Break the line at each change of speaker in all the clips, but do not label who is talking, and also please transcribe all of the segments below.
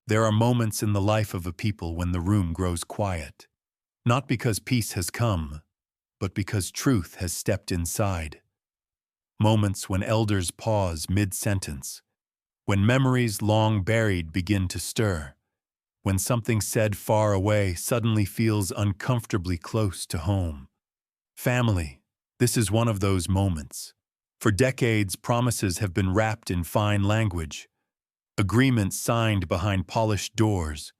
There are moments in the life of a people when the room grows quiet, not because peace has come, but because truth has stepped inside. Moments when elders pause mid-sentence, when memories long buried begin to stir, when something said far away suddenly feels uncomfortably close to home. Family, this is one of those moments. For decades, promises have been wrapped in fine language, agreements signed behind polished doors,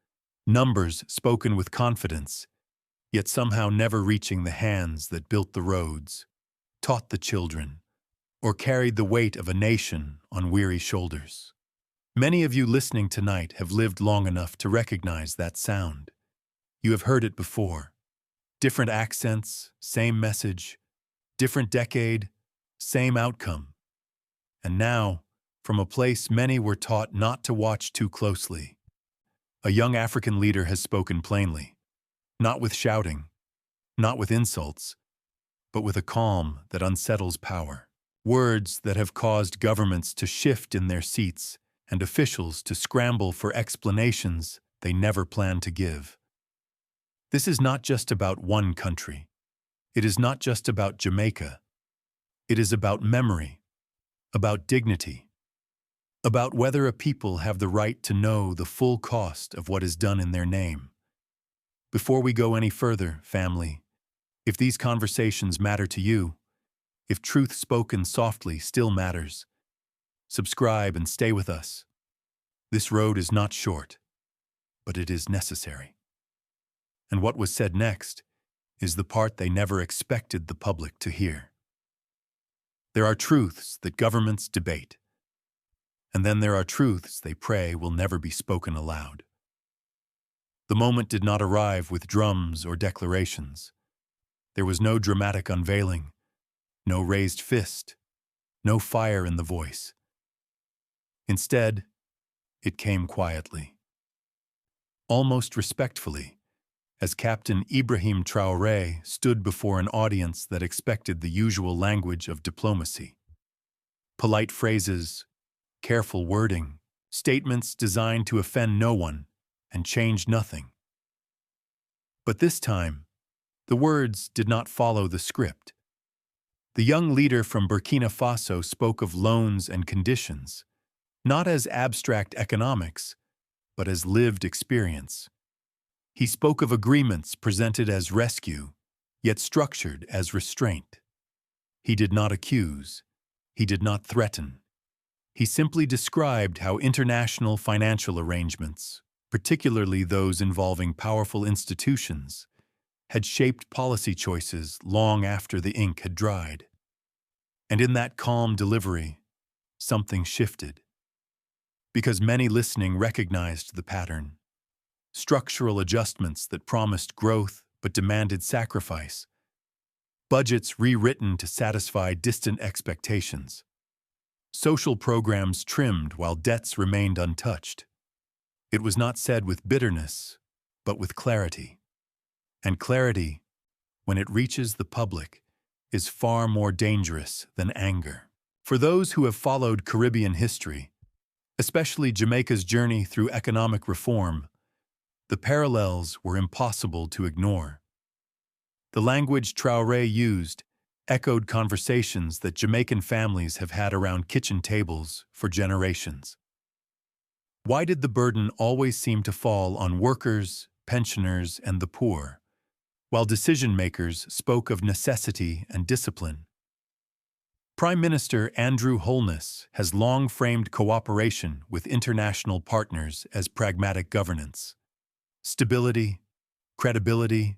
numbers spoken with confidence, yet somehow never reaching the hands that built the roads, taught the children, or carried the weight of a nation on weary shoulders. Many of you listening tonight have lived long enough to recognize that sound. You have heard it before. Different accents, same message, different decade, same outcome. And now, from a place many were taught not to watch too closely, a young African leader has spoken plainly, not with shouting, not with insults, but with a calm that unsettles power. Words that have caused governments to shift in their seats and officials to scramble for explanations they never planned to give. This is not just about one country. It is not just about Jamaica. It is about memory, about dignity, about whether a people have the right to know the full cost of what is done in their name. Before we go any further, family, if these conversations matter to you, if truth spoken softly still matters, subscribe and stay with us. This road is not short, but it is necessary. And what was said next is the part they never expected the public to hear. There are truths that governments debate, and then there are truths they pray will never be spoken aloud. The moment did not arrive with drums or declarations. There was no dramatic unveiling, no raised fist, no fire in the voice. Instead, it came quietly, almost respectfully, as Captain Ibrahim Traoré stood before an audience that expected the usual language of diplomacy. Polite phrases, careful wording, statements designed to offend no one and change nothing. But this time, the words did not follow the script. The young leader from Burkina Faso spoke of loans and conditions, not as abstract economics, but as lived experience. He spoke of agreements presented as rescue, yet structured as restraint. He did not accuse. He did not threaten. He simply described how international financial arrangements, particularly those involving powerful institutions, had shaped policy choices long after the ink had dried. And in that calm delivery, something shifted. Because many listening recognized the pattern. Structural adjustments that promised growth but demanded sacrifice. Budgets rewritten to satisfy distant expectations. Social programs trimmed while debts remained untouched. It was not said with bitterness, but with clarity. And clarity, when it reaches the public, is far more dangerous than anger. For those who have followed Caribbean history, especially Jamaica's journey through economic reform, the parallels were impossible to ignore. The language Traoré used echoed conversations that Jamaican families have had around kitchen tables for generations. Why did the burden always seem to fall on workers, pensioners, and the poor, while decision-makers spoke of necessity and discipline? Prime Minister Andrew Holness has long framed cooperation with international partners as pragmatic governance. Stability, credibility,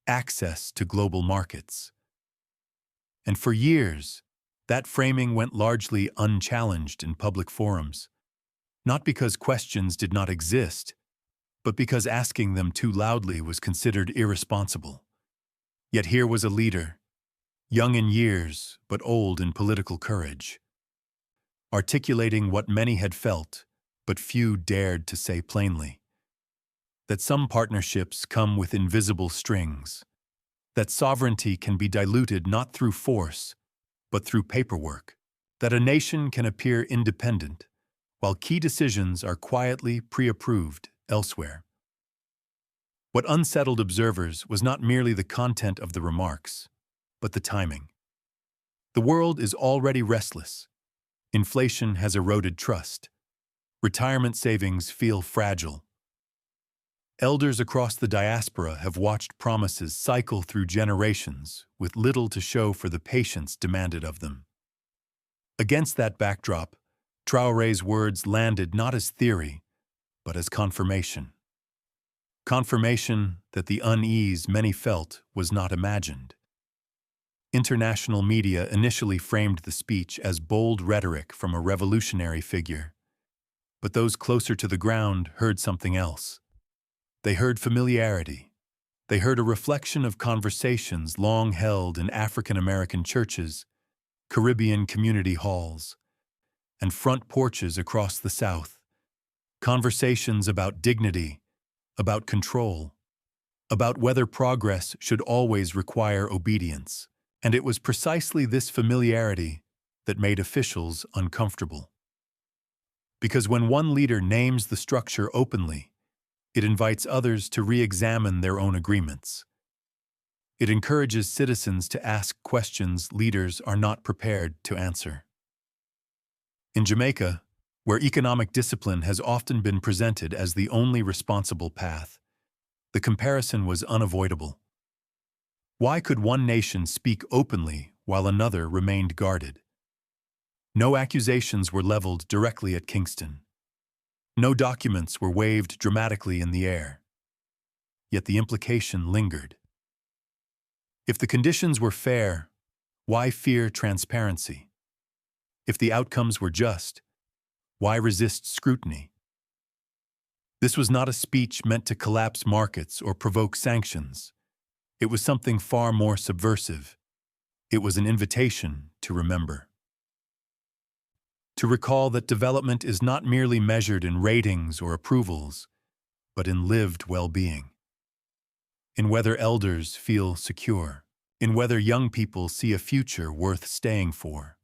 access to global markets. And for years, that framing went largely unchallenged in public forums, not because questions did not exist, but because asking them too loudly was considered irresponsible. Yet here was a leader, young in years but old in political courage, articulating what many had felt but few dared to say plainly. That some partnerships come with invisible strings, that sovereignty can be diluted not through force, but through paperwork, that a nation can appear independent, while key decisions are quietly pre-approved elsewhere. What unsettled observers was not merely the content of the remarks, but the timing. The world is already restless. Inflation has eroded trust. Retirement savings feel fragile. Elders across the diaspora have watched promises cycle through generations with little to show for the patience demanded of them. Against that backdrop, Traoré's words landed not as theory, but as confirmation. Confirmation that the unease many felt was not imagined. International media initially framed the speech as bold rhetoric from a revolutionary figure, but those closer to the ground heard something else. They heard familiarity. They heard a reflection of conversations long held in African American churches, Caribbean community halls, and front porches across the South. Conversations about dignity, about control, about whether progress should always require obedience. And it was precisely this familiarity that made officials uncomfortable. Because when one leader names the structure openly, it invites others to re-examine their own agreements. It encourages citizens to ask questions leaders are not prepared to answer. In Jamaica, where economic discipline has often been presented as the only responsible path, the comparison was unavoidable. Why could one nation speak openly while another remained guarded? No accusations were leveled directly at Kingston. No documents were waved dramatically in the air. Yet the implication lingered. If the conditions were fair, why fear transparency? If the outcomes were just, why resist scrutiny? This was not a speech meant to collapse markets or provoke sanctions. It was something far more subversive. It was an invitation to remember. To recall that development is not merely measured in ratings or approvals, but in lived well-being. In whether elders feel secure, in whether young people see a future worth staying for.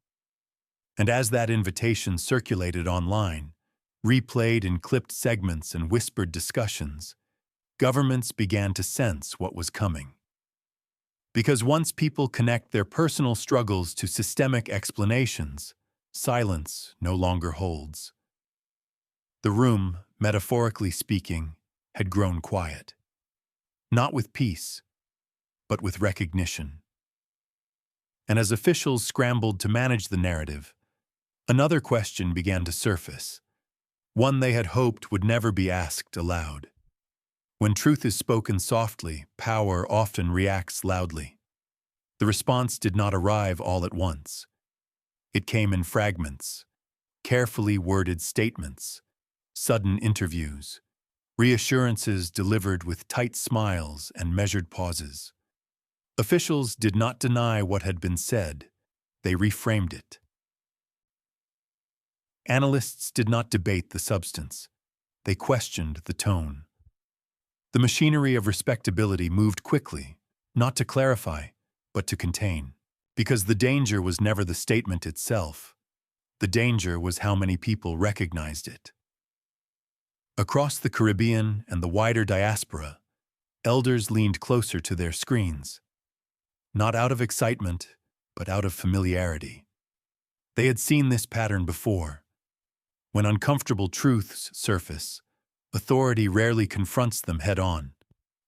And as that invitation circulated online, replayed in clipped segments and whispered discussions, governments began to sense what was coming. Because once people connect their personal struggles to systemic explanations, silence no longer holds. The room, metaphorically speaking, had grown quiet. Not with peace, but with recognition. And as officials scrambled to manage the narrative, another question began to surface, one they had hoped would never be asked aloud. When truth is spoken softly, power often reacts loudly. The response did not arrive all at once. It came in fragments, carefully worded statements, sudden interviews, reassurances delivered with tight smiles and measured pauses. Officials did not deny what had been said, they reframed it. Analysts did not debate the substance, they questioned the tone. The machinery of respectability moved quickly, not to clarify, but to contain. Because the danger was never the statement itself. The danger was how many people recognized it. Across the Caribbean and the wider diaspora, elders leaned closer to their screens. Not out of excitement, but out of familiarity. They had seen this pattern before. When uncomfortable truths surface, authority rarely confronts them head-on.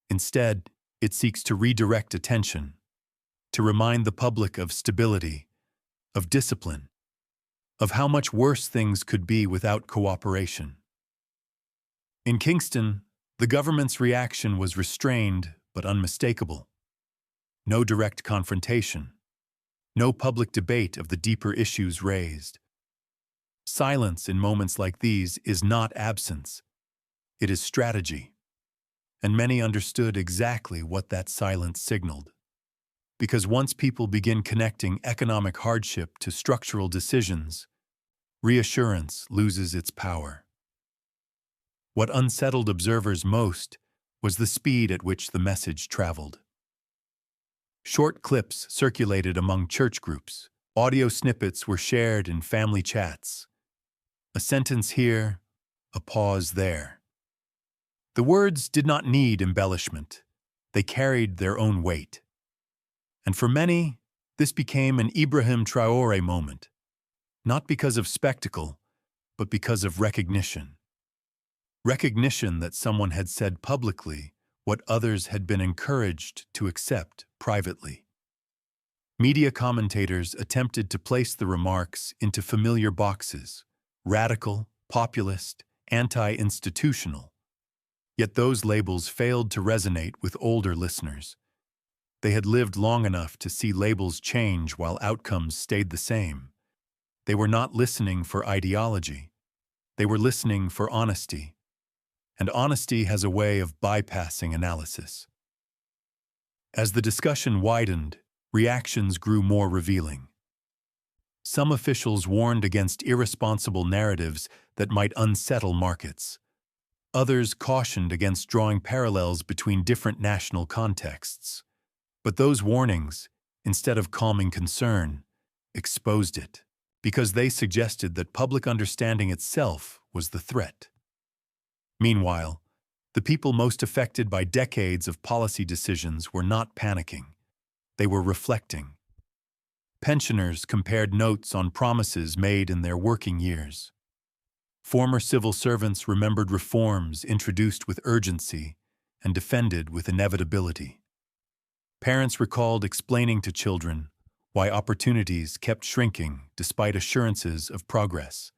Instead, it seeks to redirect attention, to remind the public of stability, of discipline, of how much worse things could be without cooperation. In Kingston, the government's reaction was restrained but unmistakable. No direct confrontation, no public debate of the deeper issues raised. Silence in moments like these is not absence, it is strategy. And many understood exactly what that silence signaled. Because once people begin connecting economic hardship to structural decisions, reassurance loses its power. What unsettled observers most was the speed at which the message traveled. Short clips circulated among church groups, audio snippets were shared in family chats. A sentence here, a pause there. The words did not need embellishment. They carried their own weight. And for many, this became an Ibrahim Traoré moment, not because of spectacle, but because of recognition. Recognition that someone had said publicly what others had been encouraged to accept privately. Media commentators attempted to place the remarks into familiar boxes: radical, populist, anti-institutional. Yet those labels failed to resonate with older listeners. They had lived long enough to see labels change while outcomes stayed the same. They were not listening for ideology. They were listening for honesty. And honesty has a way of bypassing analysis. As the discussion widened, reactions grew more revealing. Some officials warned against irresponsible narratives that might unsettle markets. Others cautioned against drawing parallels between different national contexts. But those warnings, instead of calming concern, exposed it, because they suggested that public understanding itself was the threat. Meanwhile, the people most affected by decades of policy decisions were not panicking. They were reflecting. Pensioners compared notes on promises made in their working years. Former civil servants remembered reforms introduced with urgency and defended with inevitability. Parents recalled explaining to children why opportunities kept shrinking despite assurances of progress.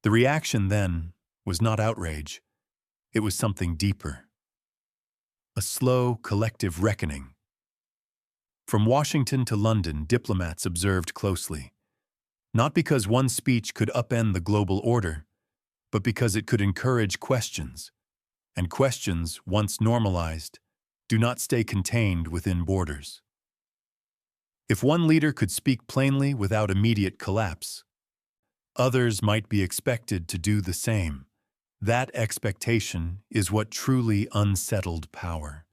The reaction then was not outrage. It was something deeper. A slow, collective reckoning. From Washington to London, diplomats observed closely. Not because one speech could upend the global order, but because it could encourage questions. And questions, once normalized, do not stay contained within borders. If one leader could speak plainly without immediate collapse, others might be expected to do the same. That expectation is what truly unsettled power.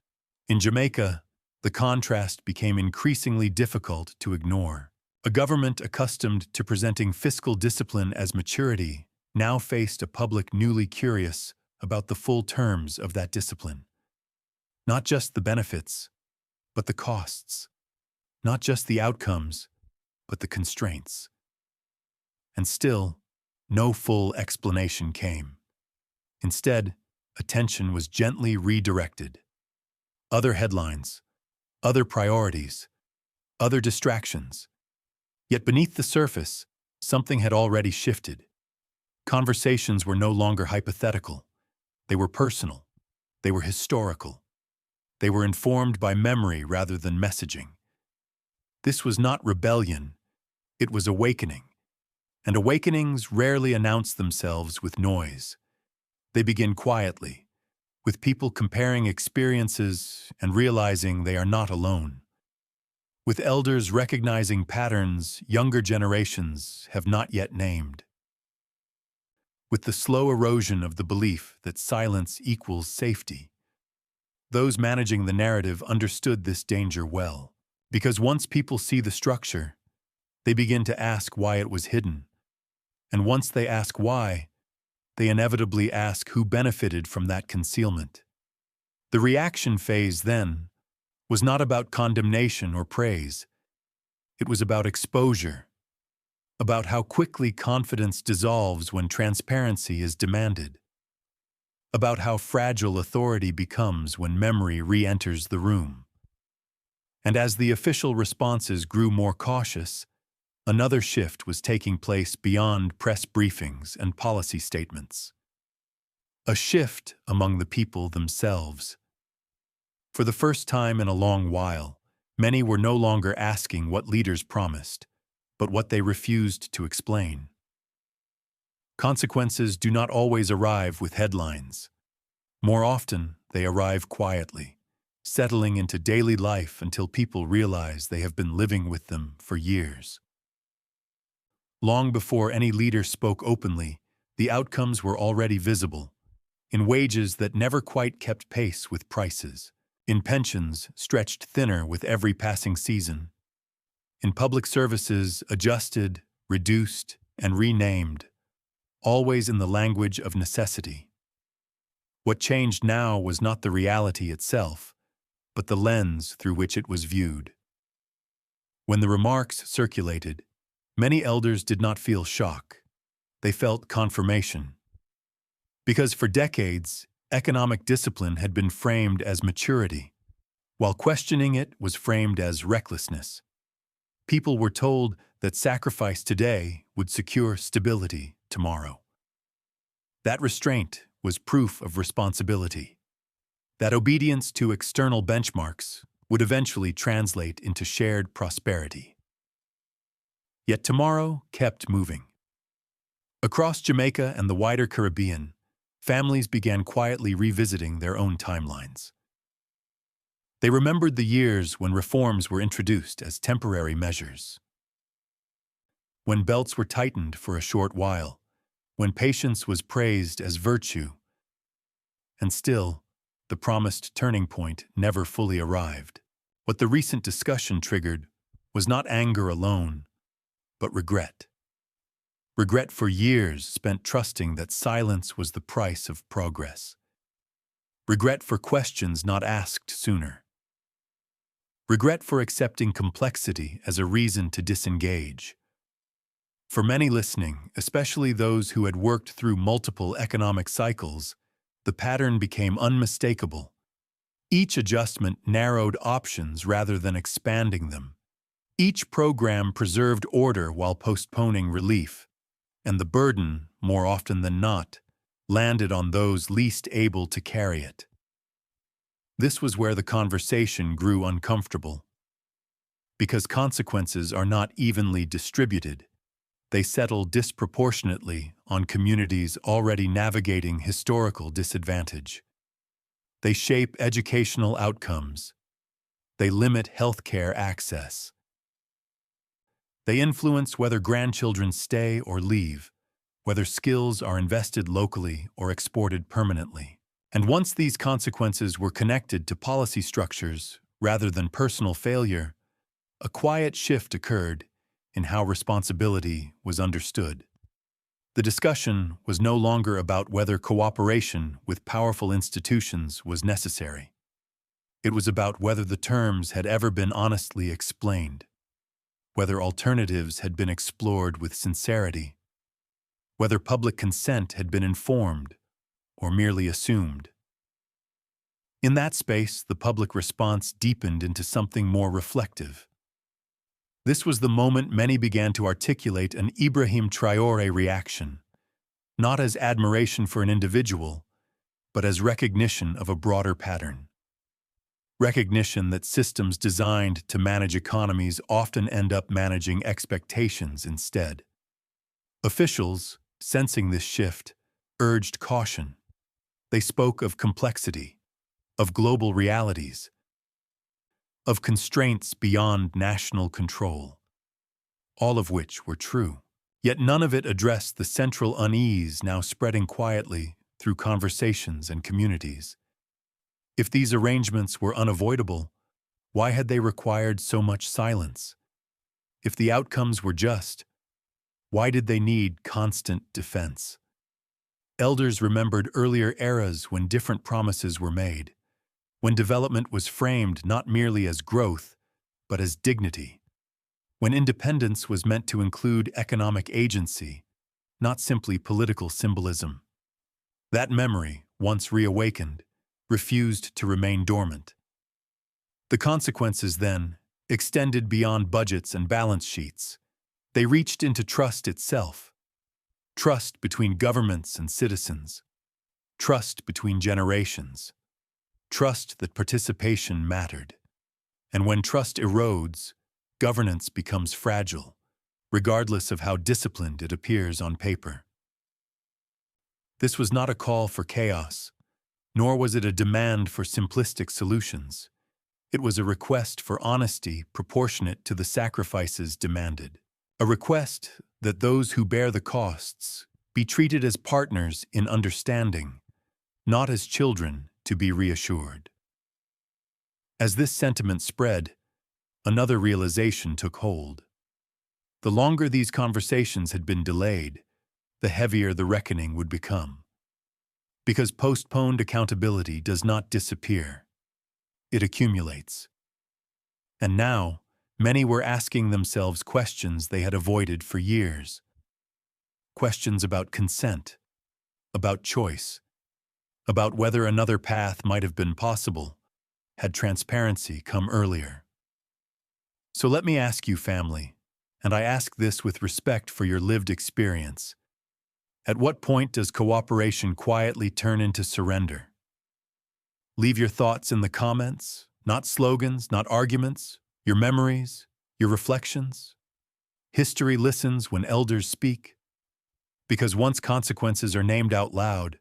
In Jamaica, the contrast became increasingly difficult to ignore. A government accustomed to presenting fiscal discipline as maturity now faced a public newly curious about the full terms of that discipline. Not just the benefits, but the costs. Not just the outcomes, but the constraints. And still, no full explanation came. Instead, attention was gently redirected. Other headlines, other priorities, other distractions. Yet beneath the surface, something had already shifted. Conversations were no longer hypothetical. They were personal. They were historical. They were informed by memory rather than messaging. This was not rebellion. It was awakening. And awakenings rarely announce themselves with noise. They begin quietly, with people comparing experiences and realizing they are not alone. With elders recognizing patterns younger generations have not yet named. With the slow erosion of the belief that silence equals safety. Those managing the narrative understood this danger well, because once people see the structure, they begin to ask why it was hidden. And once they ask why, they inevitably ask who benefited from that concealment. The reaction phase, then, was not about condemnation or praise. It was about exposure, about how quickly confidence dissolves when transparency is demanded, about how fragile authority becomes when memory re-enters the room. And as the official responses grew more cautious, another shift was taking place beyond press briefings and policy statements. A shift among the people themselves. For the first time in a long while, many were no longer asking what leaders promised, but what they refused to explain. Consequences do not always arrive with headlines. More often, they arrive quietly, settling into daily life until people realize they have been living with them for years. Long before any leader spoke openly, the outcomes were already visible, in wages that never quite kept pace with prices, in pensions stretched thinner with every passing season, in public services adjusted, reduced, and renamed, always in the language of necessity. What changed now was not the reality itself, but the lens through which it was viewed. When the remarks circulated, many elders did not feel shock. They felt confirmation. Because for decades, economic discipline had been framed as maturity, while questioning it was framed as recklessness. People were told that sacrifice today would secure stability tomorrow. That restraint was proof of responsibility. That obedience to external benchmarks would eventually translate into shared prosperity. Yet tomorrow kept moving. Across Jamaica and the wider Caribbean, families began quietly revisiting their own timelines. They remembered the years when reforms were introduced as temporary measures, when belts were tightened for a short while, when patience was praised as virtue, and still, the promised turning point never fully arrived. What the recent discussion triggered was not anger alone, but regret. Regret for years spent trusting that silence was the price of progress. Regret for questions not asked sooner. Regret for accepting complexity as a reason to disengage. For many listening, especially those who had worked through multiple economic cycles, the pattern became unmistakable. Each adjustment narrowed options rather than expanding them. Each program preserved order while postponing relief, and the burden, more often than not, landed on those least able to carry it. This was where the conversation grew uncomfortable. Because consequences are not evenly distributed, they settle disproportionately on communities already navigating historical disadvantage. They shape educational outcomes. They limit healthcare access. They influence whether grandchildren stay or leave, whether skills are invested locally or exported permanently. And once these consequences were connected to policy structures rather than personal failure, a quiet shift occurred in how responsibility was understood. The discussion was no longer about whether cooperation with powerful institutions was necessary. It was about whether the terms had ever been honestly explained, whether alternatives had been explored with sincerity, whether public consent had been informed or merely assumed. In that space, the public response deepened into something more reflective. This was the moment many began to articulate an Ibrahim Traoré reaction, not as admiration for an individual, but as recognition of a broader pattern. Recognition that systems designed to manage economies often end up managing expectations instead. Officials, sensing this shift, urged caution. They spoke of complexity, of global realities, of constraints beyond national control, all of which were true. Yet none of it addressed the central unease now spreading quietly through conversations and communities. If these arrangements were unavoidable, why had they required so much silence? If the outcomes were just, why did they need constant defense? Elders remembered earlier eras when different promises were made, when development was framed not merely as growth, but as dignity, when independence was meant to include economic agency, not simply political symbolism. That memory, once reawakened, refused to remain dormant. The consequences, then, extended beyond budgets and balance sheets. They reached into trust itself. Trust between governments and citizens. Trust between generations. Trust that participation mattered. And when trust erodes, governance becomes fragile, regardless of how disciplined it appears on paper. This was not a call for chaos, nor was it a demand for simplistic solutions. It was a request for honesty proportionate to the sacrifices demanded. A request that those who bear the costs be treated as partners in understanding, not as children to be reassured. As this sentiment spread, another realization took hold. The longer these conversations had been delayed, the heavier the reckoning would become. Because postponed accountability does not disappear. It accumulates. And now, many were asking themselves questions they had avoided for years. Questions about consent, about choice, about whether another path might have been possible had transparency come earlier. So let me ask you, family, and I ask this with respect for your lived experience. At what point does cooperation quietly turn into surrender? Leave your thoughts in the comments, not slogans, not arguments, your memories, your reflections. History listens when elders speak. Because once consequences are named out loud,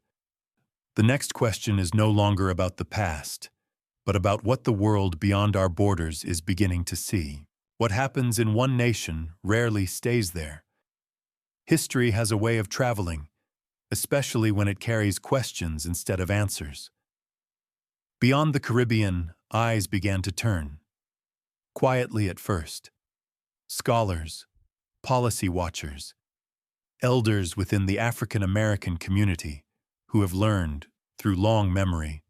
the next question is no longer about the past, but about what the world beyond our borders is beginning to see. What happens in one nation rarely stays there. History has a way of traveling, especially when it carries questions instead of answers. Beyond the Caribbean, eyes began to turn. Quietly at first. Scholars, policy watchers, elders within the African American community who have learned, through long memory,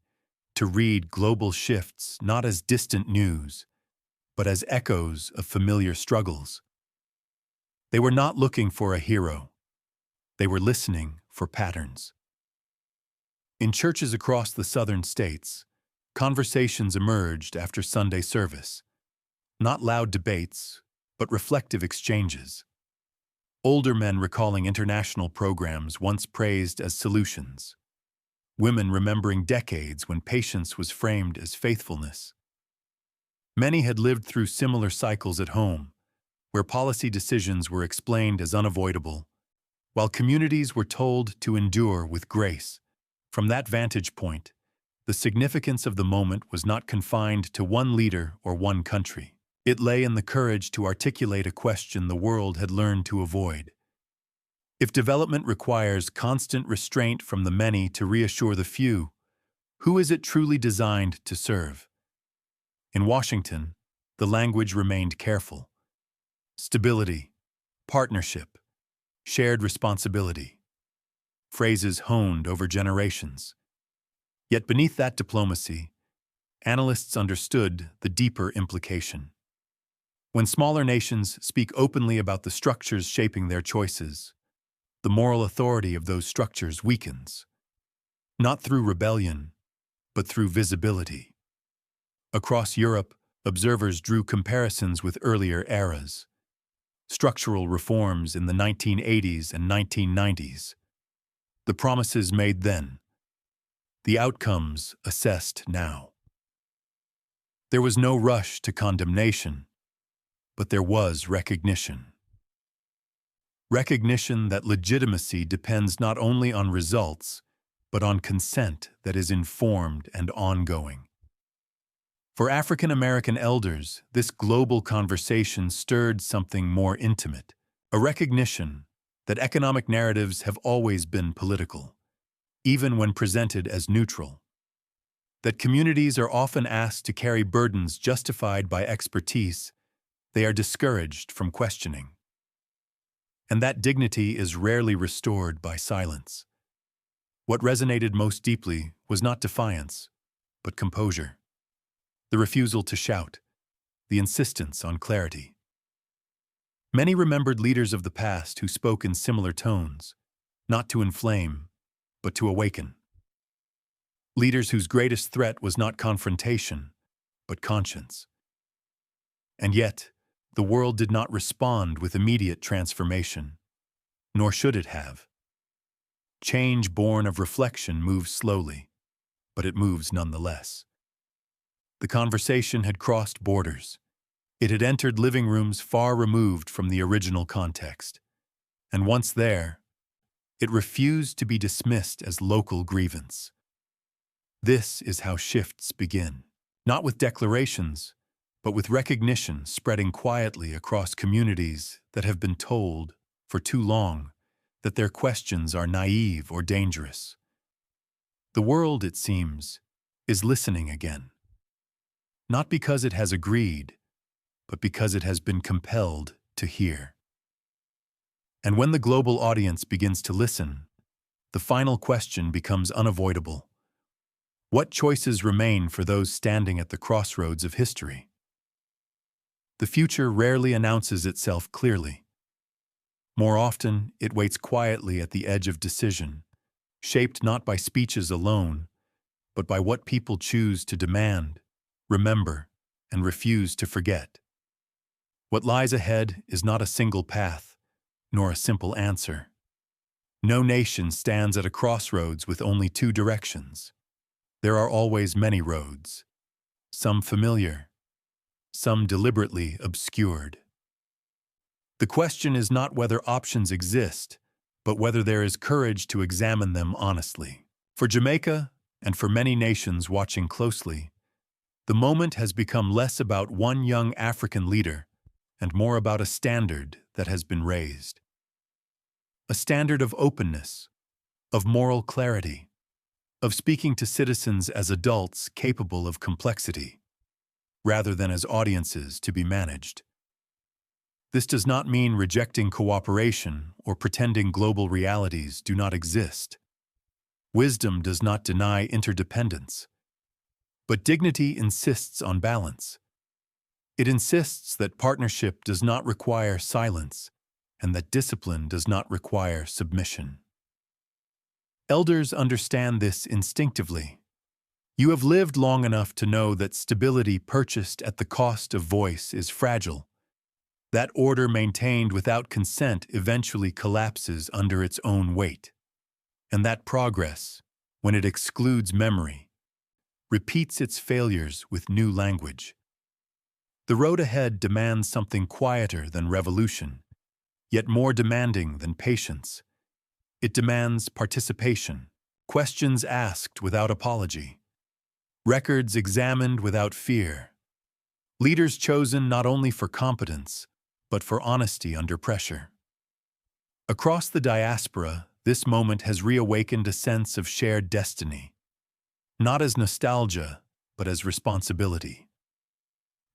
to read global shifts not as distant news, but as echoes of familiar struggles. They were not looking for a hero. They were listening for patterns. In churches across the southern states, conversations emerged after Sunday service. Not loud debates, but reflective exchanges. Older men recalling international programs once praised as solutions. Women remembering decades when patience was framed as faithfulness. Many had lived through similar cycles at home, where policy decisions were explained as unavoidable, while communities were told to endure with grace. From that vantage point, the significance of the moment was not confined to one leader or one country. It lay in the courage to articulate a question the world had learned to avoid. If development requires constant restraint from the many to reassure the few, who is it truly designed to serve? In Washington, the language remained careful. Stability, partnership, shared responsibility. Phrases honed over generations. Yet beneath that diplomacy, analysts understood the deeper implication. When smaller nations speak openly about the structures shaping their choices, the moral authority of those structures weakens. Not through rebellion, but through visibility. Across Europe, observers drew comparisons with earlier eras. Structural reforms in the 1980s and 1990s. The promises made then. The outcomes assessed now. There was no rush to condemnation, but there was recognition. Recognition that legitimacy depends not only on results, but on consent that is informed and ongoing. For African American elders, this global conversation stirred something more intimate, a recognition that economic narratives have always been political, even when presented as neutral. That communities are often asked to carry burdens justified by expertise they are discouraged from questioning. And that dignity is rarely restored by silence. What resonated most deeply was not defiance, but composure. The refusal to shout, the insistence on clarity. Many remembered leaders of the past who spoke in similar tones, not to inflame, but to awaken. Leaders whose greatest threat was not confrontation, but conscience. And yet, the world did not respond with immediate transformation, nor should it have. Change born of reflection moves slowly, but it moves nonetheless. The conversation had crossed borders. It had entered living rooms far removed from the original context. And once there, it refused to be dismissed as local grievance. This is how shifts begin, not with declarations, but with recognition spreading quietly across communities that have been told, for too long, that their questions are naive or dangerous. The world, it seems, is listening again. Not because it has agreed, but because it has been compelled to hear. And when the global audience begins to listen, the final question becomes unavoidable. What choices remain for those standing at the crossroads of history? The future rarely announces itself clearly. More often, it waits quietly at the edge of decision, shaped not by speeches alone, but by what people choose to demand, remember, and refuse to forget. What lies ahead is not a single path, nor a simple answer. No nation stands at a crossroads with only two directions. There are always many roads, some familiar, some deliberately obscured. The question is not whether options exist, but whether there is courage to examine them honestly. For Jamaica, and for many nations watching closely, the moment has become less about one young African leader and more about a standard that has been raised. A standard of openness, of moral clarity, of speaking to citizens as adults capable of complexity, rather than as audiences to be managed. This does not mean rejecting cooperation or pretending global realities do not exist. Wisdom does not deny interdependence. But dignity insists on balance. It insists that partnership does not require silence and that discipline does not require submission. Elders understand this instinctively. You have lived long enough to know that stability purchased at the cost of voice is fragile. That order maintained without consent eventually collapses under its own weight. And that progress, when it excludes memory, repeats its failures with new language. The road ahead demands something quieter than revolution, yet more demanding than patience. It demands participation, questions asked without apology, records examined without fear, leaders chosen not only for competence, but for honesty under pressure. Across the diaspora, this moment has reawakened a sense of shared destiny, not as nostalgia, but as responsibility.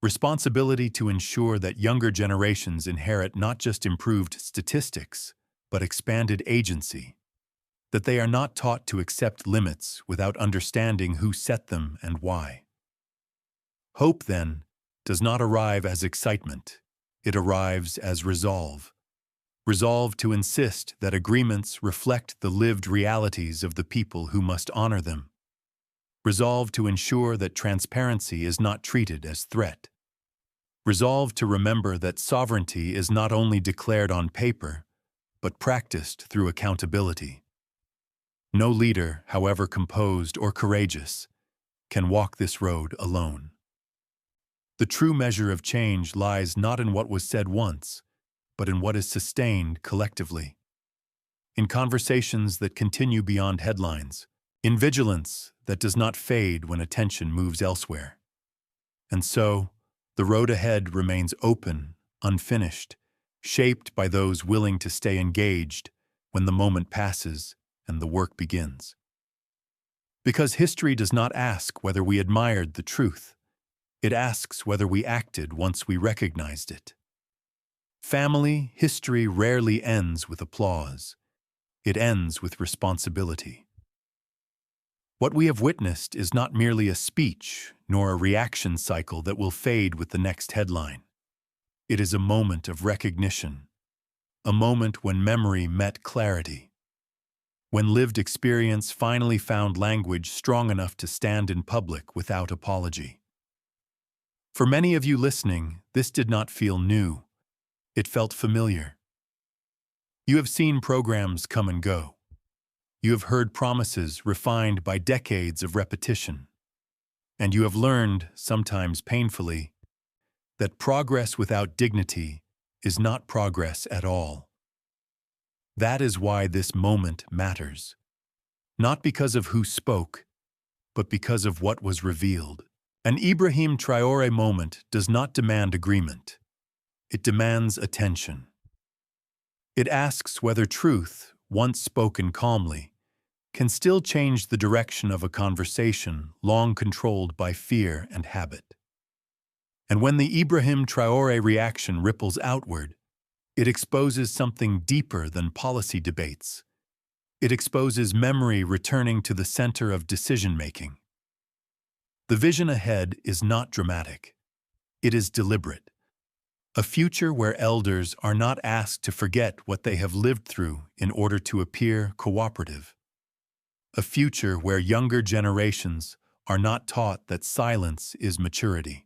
Responsibility to ensure that younger generations inherit not just improved statistics, but expanded agency, that they are not taught to accept limits without understanding who set them and why. Hope, then, does not arrive as excitement. It arrives as resolve. Resolve to insist that agreements reflect the lived realities of the people who must honor them. Resolve to ensure that transparency is not treated as threat. Resolve to remember that sovereignty is not only declared on paper, but practiced through accountability. No leader, however composed or courageous, can walk this road alone. The true measure of change lies not in what was said once, but in what is sustained collectively. In conversations that continue beyond headlines, in vigilance that does not fade when attention moves elsewhere. And so, the road ahead remains open, unfinished, shaped by those willing to stay engaged when the moment passes and the work begins. Because history does not ask whether we admired the truth, it asks whether we acted once we recognized it. Family history rarely ends with applause. It ends with responsibility. What we have witnessed is not merely a speech, nor a reaction cycle that will fade with the next headline. It is a moment of recognition, a moment when memory met clarity, when lived experience finally found language strong enough to stand in public without apology. For many of you listening, this did not feel new. It felt familiar. You have seen programs come and go. You have heard promises refined by decades of repetition. And you have learned, sometimes painfully, that progress without dignity is not progress at all. That is why this moment matters. Not because of who spoke, but because of what was revealed. An Ibrahim Traoré moment does not demand agreement. It demands attention. It asks whether truth, once spoken calmly, can still change the direction of a conversation long controlled by fear and habit. And when the Ibrahim Traoré reaction ripples outward, It exposes something deeper than policy debates. It exposes memory returning to the center of decision-making. The vision ahead is not dramatic. It is deliberate. A future where elders are not asked to forget what they have lived through in order to appear cooperative. A future where younger generations are not taught that silence is maturity.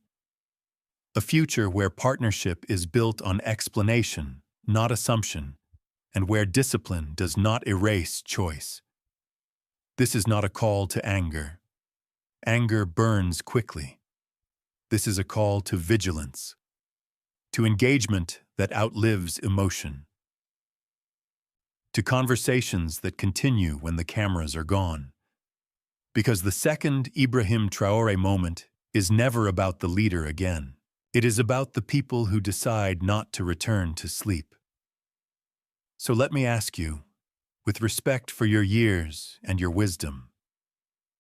A future where partnership is built on explanation, not assumption, and where discipline does not erase choice. This is not a call to anger. Anger burns quickly. This is a call to vigilance, to engagement that outlives emotion, to conversations that continue when the cameras are gone. Because the second Ibrahim Traoré moment is never about the leader again. It is about the people who decide not to return to sleep. So let me ask you, with respect for your years and your wisdom,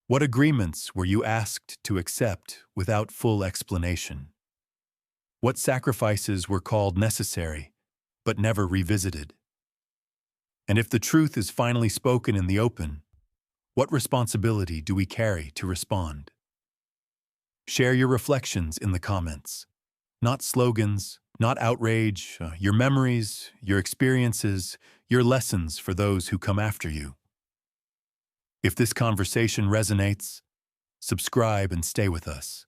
what agreements were you asked to accept without full explanation? What sacrifices were called necessary, but never revisited? And if the truth is finally spoken in the open, what responsibility do we carry to respond? Share your reflections in the comments. Not slogans, not outrage, your memories, your experiences, your lessons for those who come after you. If this conversation resonates, subscribe and stay with us.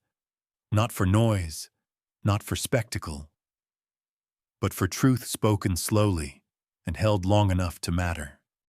Not for noise, not for spectacle, but for truth spoken slowly and held long enough to matter.